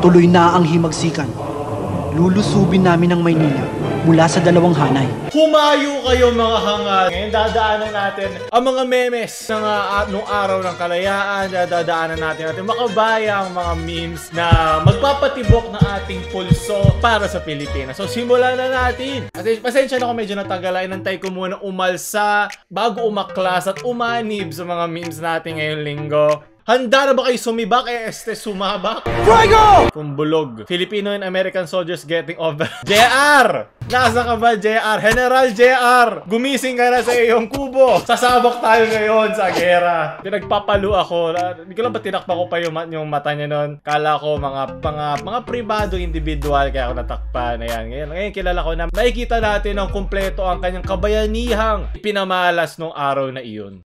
Tuloy na ang himagsikan. Lulusubin namin ang Maynila mula sa dalawang hanay. Humayo kayo mga hangal! Ngayon dadaanan natin ang mga memes ng nung araw ng kalayaan. Dadaanan natin makabayang mga memes na magpapatibok ng ating pulso para sa Pilipinas. So simulan na natin! At pasensya na kung medyo natagal. Inantay ko muna umalsa bago umaklas at umanib sa mga memes natin ngayong linggo. Handa na ba kayo sumibak? Sumabak? Fuego! Kumbulog. Filipino and American soldiers getting over. JR! Nasa ka ba, JR? General JR! Gumising ka na sa iyong kubo. Sasabak tayo ngayon sa gera. Pinagpapalo ako. Hindi ko lang ba tinakpa ko pa yung mata niya nun. Kala ko mga privado individual kaya ako natakpan. Ayan. Ngayon kilala ko na nakikita natin ang kumpleto ang kanyang kabayanihang pinamalas nung araw na iyon.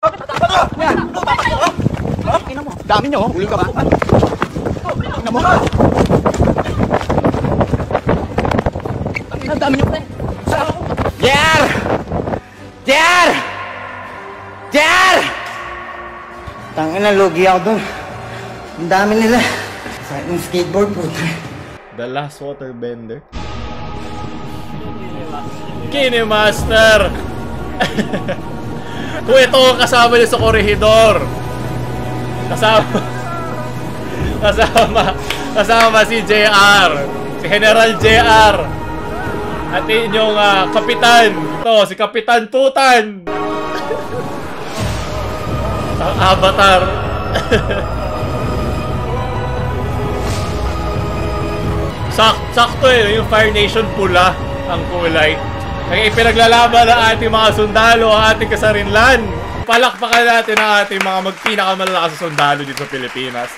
Dami nyo, huli ka ba? Tingnan mo. Dami nyo. JR! JR! JR! Tangin na, lugi ako dun. Ang dami nila. Sa aking skateboard po. The last water bender. Kinemaster! Kung ito ang kasama niya sa korehidor. Kasama si JR, si General JR, at inyong kapitan. Ito, si Kapitan Tutan. Ang avatar. Sakto yung Fire Nation pula ang kulay. Kaya ipinaglalaban ng ating mga sundalo, ang ating kasarinlan. Palakpakan natin ang ating mga pinakamalalakas sa sundalo dito sa Pilipinas.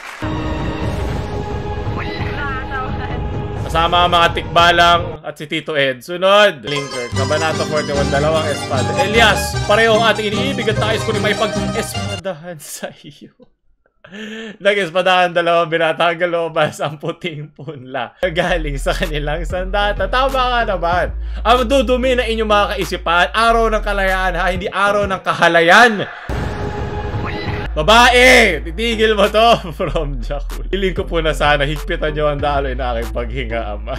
Kasama ang mga tikbalang at si Tito Ed. Sunod, Linker, Kabanata 41, dalawang espada. Elias, pareho ang ating iniibig at nais ko rin may pag-espadahan sa iyo. Nag-espadahan dalawang binatang galobas ang puting punla galing sa kanilang sandata. Tama ka naman. Ang dudumi na inyong mga kaisipan, araw ng kalayaan ha, hindi araw ng kahalayan. Babae! Titigil mo to from Jakul. Hiling ko po na sana higpitan nyo ang daloy na aking paghinga, ama.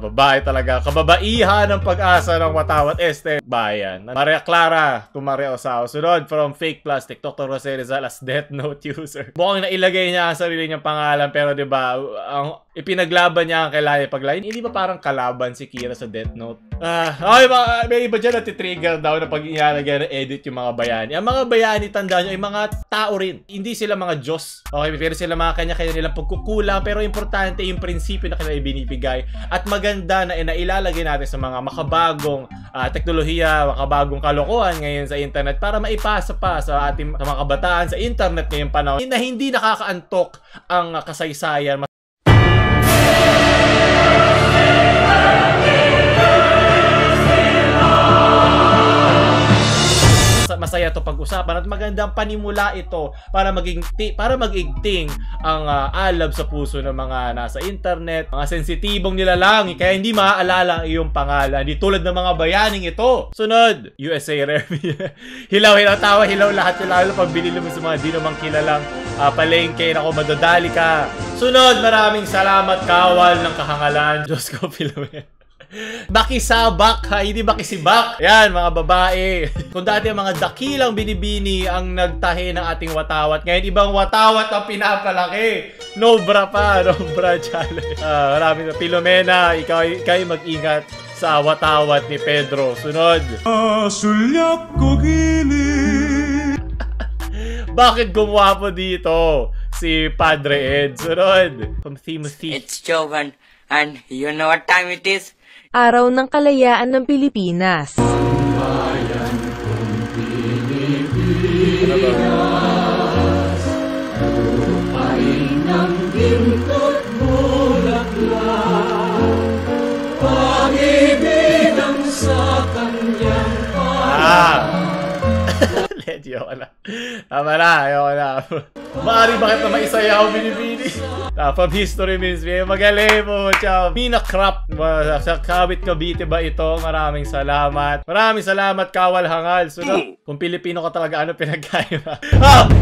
Babae talaga. Kababaihan ng pag-asa ng Watawat Este Bayan. Maria Clara Tumario Sao. Sunod from Fake Plastic, Dr. Jose Rizal as Death Note user. Mukhang nailagay niya ang sarili niyang pangalan pero diba, ang ipinaglaban niya ang kailangan paglain. Hindi ba parang kalaban si Kira sa Death Note? Okay, may iba dyan natitrigger daw na pag ilalagay na edit yung mga bayani. Ang mga bayani, tandaan nyo, ay mga tao rin. Hindi sila mga Diyos. Okay, pero sila mga kanya-kanya nilang pagkukulang. Pero importante yung prinsipyo na kanilang ibinibigay. At maganda na inailalagay natin sa mga makabagong teknolohiya, makabagong kalokohan ngayon sa internet para maipasa pa sa ating mga kabataan sa internet ngayong panahon na hindi nakakaantok ang kasaysayan. Masaya to pag-usapan at magandang panimula ito para magigting ang alab sa puso ng mga nasa internet, mga sensitibong nilalang, kaya hindi maaalala ang iyong pangalan, di tulad ng mga bayaning ito. Sunod, USA Remy. Hilaw tawa, hilaw lahat yung lalo pag binili mo sa mga di namang kilalang palengke, nako madadali ka. Sunod, maraming salamat kawal ng kahangalan. Diyos ko, Pilawin. Bakisabak ha, hindi bakisibak. Yan mga babae. Kung dati ang mga dakilang binibini ang nagtahi ng ating watawat, ngayon ibang watawat ang pinapalaki. Nobra pa, nobra challenge. Maraming Pilomena, ikaw mag-ingat sa watawat ni Pedro. Sunod. Sulyak ko gili. Bakit gumawa po dito si Padre Ed? Sunod. From Timothy. It's Jovan, and you know what time it is? Araw ng Kalayaan ng Pilipinas. Bayan kong Pilipinas, lupain ng ginto't bulaklak, pag-ibig ang sa kanyang Ayoko na. Tama na, ayoko na. Maari bakit na maisayaw binibini? From history means magaling po. Ciao. Mina Crap. Sa Kawit Cavite ba ito? Maraming salamat. Maraming salamat, Kawal Hangal. So, kung Pilipino ka talaga, ano pinagkaya ba?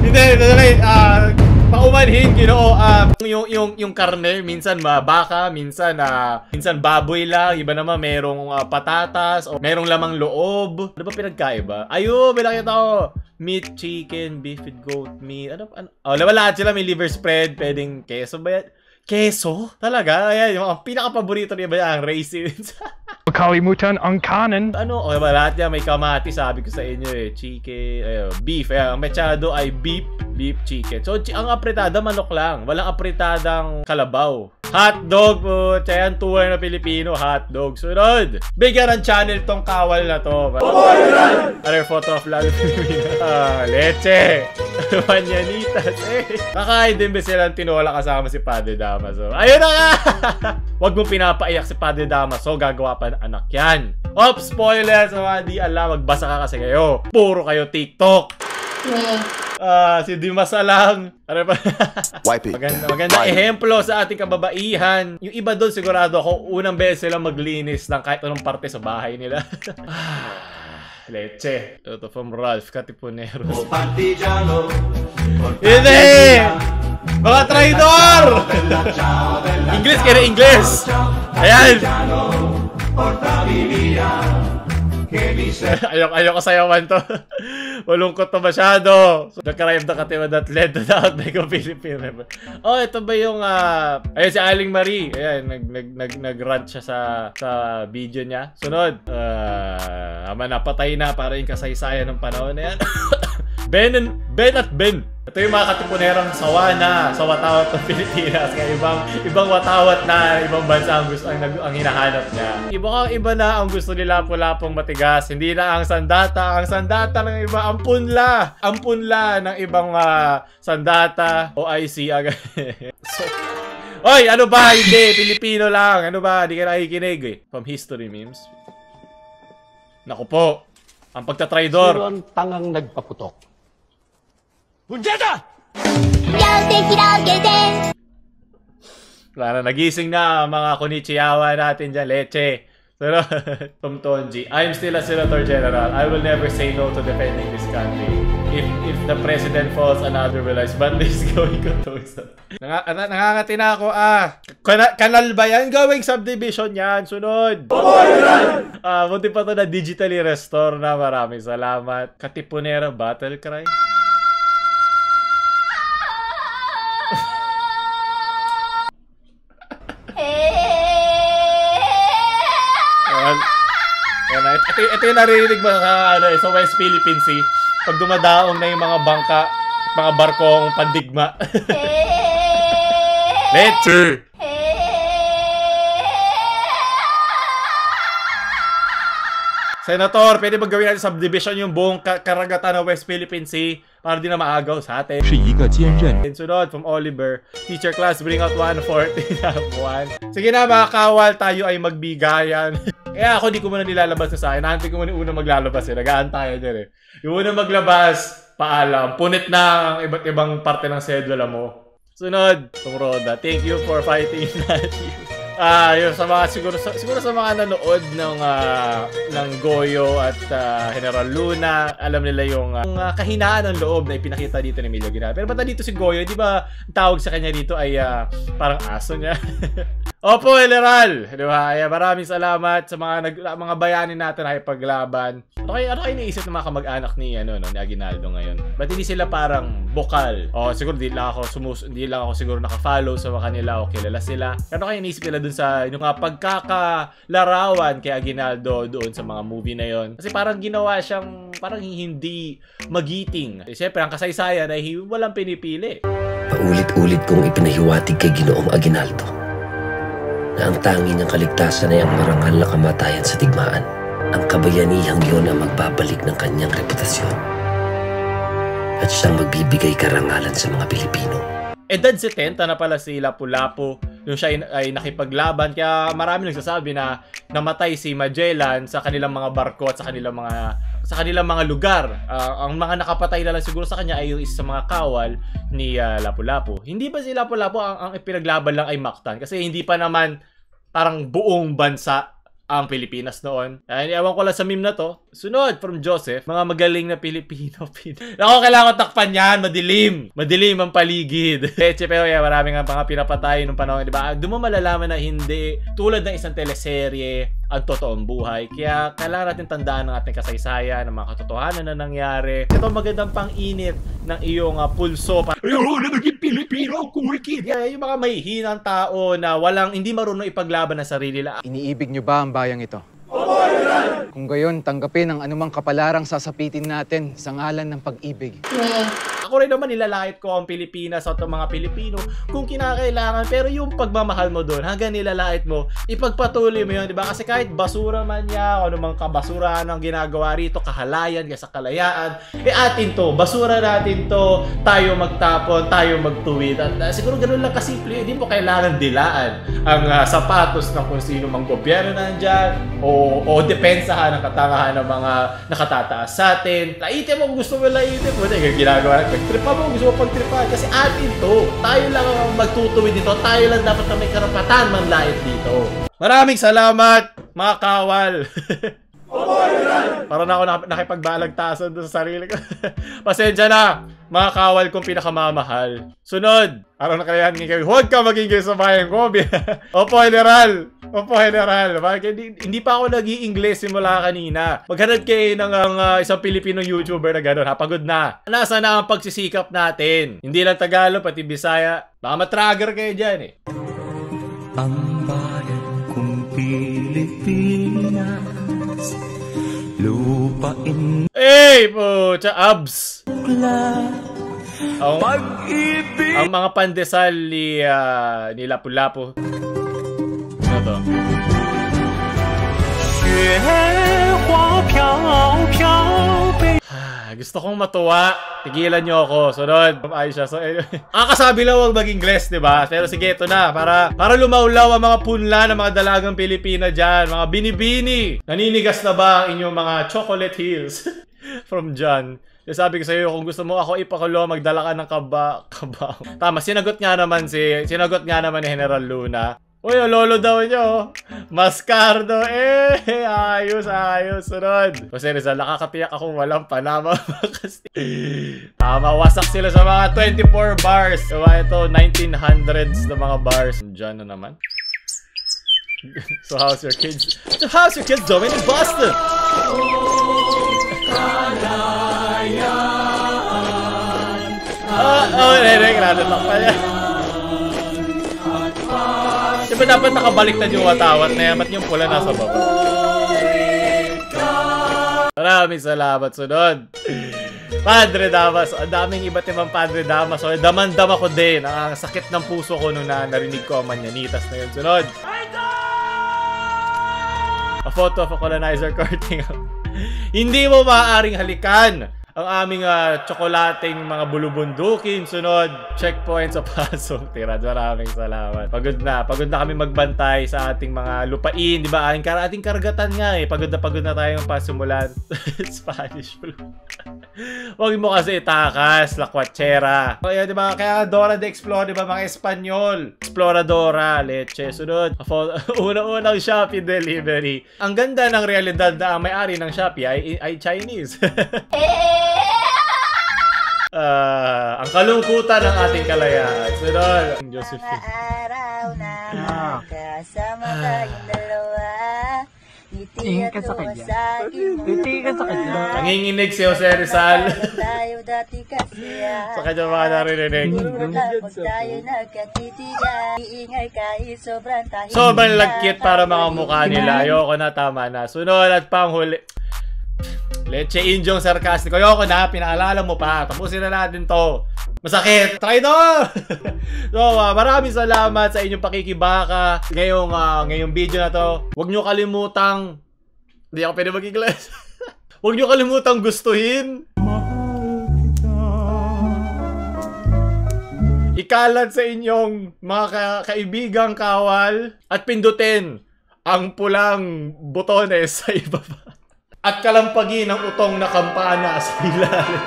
Hindi. paumanhin, yung karne, minsan baka, minsan baboy lang, iba naman merong patatas, o merong lamang loob. Ano ba pinagkaiba? Ayun, may nakita ko. Meat, chicken, beef with goat meat. Ano? Oh, lahat sila may liver spread, pwedeng keso ba yan? Keso? Talaga? Ayan, yung pinaka-paborito niya ba yan? Raisins. Kalimutan ang kanan. Ano? O, lahat yan may kamati, sabi ko sa inyo eh. Chicken, beef. Ang mechado ay beef, chicken. So, ang apretada, manok lang. Walang apretadang kalabaw. Hotdog po. Yan, tuway na Pilipino. Hotdog. Sunod. Bigyan ng channel tong kawal na to. Another photo of Lalo Pilipino. Leche. Manyanitas. Kakain din ba silang tinola kasama si Padre Damaso? Ayun na nga! Huwag mo pinapaiyak si Padre Damaso. Gagawa pa ng anak yan. Ops, spoiler. Sa mga di alam, magbasa ka kasi kayo. Puro kayo TikTok. Si Dimas lang. Ano ba? Maganda ehemplo sa ating kababaihan. Yung iba doon sigurado ako unang beses silang maglinis ng kahit anong parte sa bahay nila. Leche. Ito from Ralph Katipuneros. Hindi! Mga traidor! English kaya na English! Ayan! Ayoko sayawan to. Malungkot to masyado. Nagka-rive na katima that led to the outbreak of Philippine. Oh, ito ba yung ayun si Aling Marie. Ayan, nag-rant siya sa video niya. Sunod. Napatay na para yung kasaysayan ng panahon na yan. Ben at Ben. Ito yung mga katipunerang sawa na sa watawat ng Pilipinas. Kaya ibang watawat na ibang bansa ang gusto ang hinahanap niya. Iba na ang gusto nila Lapu-Lapong matigas. Hindi na ang sandata. Ang sandata ng iba ang punla. Ang punla ng ibang sandata o IC agad. Oy, ano ba? Hindi, Pilipino lang. Ano ba? Hindi ka nakikinig eh. From history memes. Naku po. Ang pagtatraidor. Sino ang tangang nagpaputok? Wala na, nagising na mga konichiyawa natin dyan, leche. Pero, Tom Tonji, I'm still a Senator General. I will never say no to defending this country. If the president falls, another will ice. But this going to toast. Nangangati na ako, kanal ba yan? Gawing subdivision yan. Sunod. Buti pa to na digitally restore na. Maraming salamat. Katipunera Battle Cry. Ito yung naririnig mo sa West Philippine Sea. Pag dumadaong na yung mga bangka, mga barkong pandigma. Leche! Senator, pwede ba gawin natin subdivision yung buong karagatan ng West Philippine Sea para di na maagaw sa atin? Sunod from Oliver. Teacher class, bring out 140 na 1. Sige na mga kawal, tayo ay magbigayan. Kaya ako di ko muna nilalabas na sa akin. Nahantay ko muna yung unang maglalabas eh. Nag-aantayan dyan eh. Yung unang maglabas, paalam. Punit na ang iba't ibang parte ng sedula mo. Sunod, itong Roda. Thank you for fighting Matthew. Yun sa mga siguro sa mga nanood ng Goyo at General Luna, alam nila yung kahinaan ng loob na ipinakita dito ni Emilio Aguinaldo. Pero basta dito si Goyo, di ba ang tawag sa kanya dito ay parang aso niya. Opo, General! Di ba? Maraming salamat sa mga bayani natin ay paglaban. Ano kayo iniisip ng mga kamag-anak ni Aguinaldo ngayon? Ba't hindi sila parang bokal? Siguro hindi lang ako siguro naka-follow sa kanila o kilala sila. Ano kayo iniisip nila dun sa yung pagkakalarawan kay Aguinaldo doon sa mga movie na yon? Kasi parang ginawa siyang parang hindi magiting. Siyempre, ang kasaysayan ay walang pinipili. Paulit-ulit kong ipinahiwatig kay Ginoong Aguinaldo na ang tangi niyang kaligtasan ay ang marangal na kamatayan sa digmaan. Ang kabayanihang yun ang magbabalik ng kanyang reputasyon at siyang magbibigay karangalan sa mga Pilipino. Edad 70 na pala si Lapu-Lapu nung siya ay nakipaglaban. Kaya marami nagsasabi na namatay si Magellan sa kanilang mga barko at sa kanilang mga lugar. Ang mga nakapatay na lang siguro sa kanya ay yung isa sa mga kawal ni Lapu-Lapu. Hindi ba si Lapu-Lapu ang ipinaglaban lang ay Mactan? Kasi hindi pa naman parang buong bansa ang Pilipinas noon. Ewan ko lang sa meme na to. Sunod from Joseph, mga magaling na Pilipino. Ako, kailangan ko takpan yan. Madilim. Madilim ang paligid. Leche, pero yeah, marami nga mga pinapatay nung panahon, di ba? Doon mo malalaman na hindi tulad ng isang teleserye ang totoong buhay. Kaya kailangan natin tandaan ng ating kasaysayan, ng mga katotohanan na nangyari. Ito magandang pang-init ng iyong pulso. Ayun, naging Pilipino, kumikid. Yeah, yung mga may hinang tao na hindi marunong ipaglaban ng sarili lang. Iniibig nyo ba ang bayang ito? Kung gayon, tanggapin ang anumang kapalarang sasapitin natin sa ngalan ng pag-ibig. Ako rin naman nilalait ko ang Pilipinas at ang mga Pilipino kung kinakailangan, pero yung pagmamahal mo doon, hanggang nilalait mo, ipagpatuloy mo yun, di ba? Kasi kahit basura man niya, o anumang kabasurahan ang ginagawa rito, kahalayan, sa kalayaan, atin to, basura natin to, tayo magtapon, tayo magtuwid. At siguro ganun lang kasimple, hindi mo kailangan dilaan ang sapatos ng kung sino mang gobyerno nandyan, o depensahan ang katangahan ng mga nakatataas sa atin. Laitin mo kung gusto mo laitin mo, ginagawa natin. Pagtripa mo, gusto mo pagtripa. Kasi atin to. Tayo lang ang magtutuwid dito. Tayo lang dapat na may karapatan manlait dito. Maraming salamat, mga kawal. Parang ako nakipagbalagtasan doon sa sarili ko. Pasensya na, mga kawal kong pinakamamahal. Sunod, araw na kalayan ngayon kayo. Huwag ka maging sa bayan ko. Opo, General. Opo, General. Hindi pa ako nag-i-English simula kanina. Maghanap kayo ng isang Pilipino YouTuber na gano'n. Pagod na. Nasa na ang pagsisikap natin? Hindi lang Tagalog, pati Bisaya. Baka matragger kayo dyan eh. Ang bayan kong Pilipinas, lupain Hey, pucha, abs. Ang mga pandesal ni Lapu-Lapu. Ano to? Gusto kong matuwa. Tigilan nyo ako. Sunod. Aisha. So, kasabi lang huwag mag-Ingles, diba? Pero sige, ito na. Para lumaulaw ang mga punla ng mga dalagang Pilipina dyan. Mga binibini. Naninigas na ba ang inyong mga chocolate heels? From John. Sabi ko sa iyo, kung gusto mo ako ipakulo, magdala ka ng kaba. Tama, sinagot nga naman ni General Luna. Uy, lolo daw nyo. Mascardo. Ayos. Sunod. Kasi Rizal, nakakatiyak akong walang Panama. Tama, wasak sila sa mga 24 bars. Diba ito, 1900s na mga bars. Diyan na naman. So how's your kids? Doing in Boston? Grabe lang pa yan. Diba dapat nakabaliktad yung watawat na yan? Ba't yung pula nasa baba? Maraming salamat. Sunod. Padre Damas. Ang daming iba't ibang Padre Damas. So, damandam ako din. Ang sakit ng puso ko nung narinig ko ang manyanitas na yun. Sunod. A photo of a colonizer courting. Hindi mo maaaring halikan ang aming tsokolating mga bulubundukin. Sunod, checkpoint sa Pasong Tirad. Maraming salamat. Pagod na kami magbantay sa ating mga lupain, di ba? Ating karagatan nga eh. Pagod na tayong pasimulan. Spanish flu. Huwag mo kasi itakas, lakwachera. Kaya di ba? Kaya Dora the Explorer, di ba? Mga Espanyol. Exploradora, leche. Sunod, unang Shopee delivery. Ang ganda ng realidad na ang may-ari ng Shopee ay Chinese. Ang kalungkutan ng ating kalayaan. Sunod, Josephine. Araw na kasama tayong dalawa. Ngiti ka sa kanya. Nanginginig si Jose Rizal. Sa kanya mga narinig. Sobrang lagkit para mga mukha nila. Ayoko na, tama na. Sunod at panghuli. Leche Injong sarcastic. Ayoko na, pinaalala mo pa. Tapusin na natin to. Masakit. Try to! So, maraming salamat sa inyong pakikibaka ngayong video na to. Huwag nyo kalimutang hindi ako pwede mag-Ingles. Huwag nyo kalimutang gustuhin. Ikalat sa inyong mga kaibigang kawal at pindutin ang pulang botones sa ibaba. At kalampagin ang utong na kampana sa ilalim.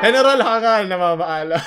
General Hangal na mamaala.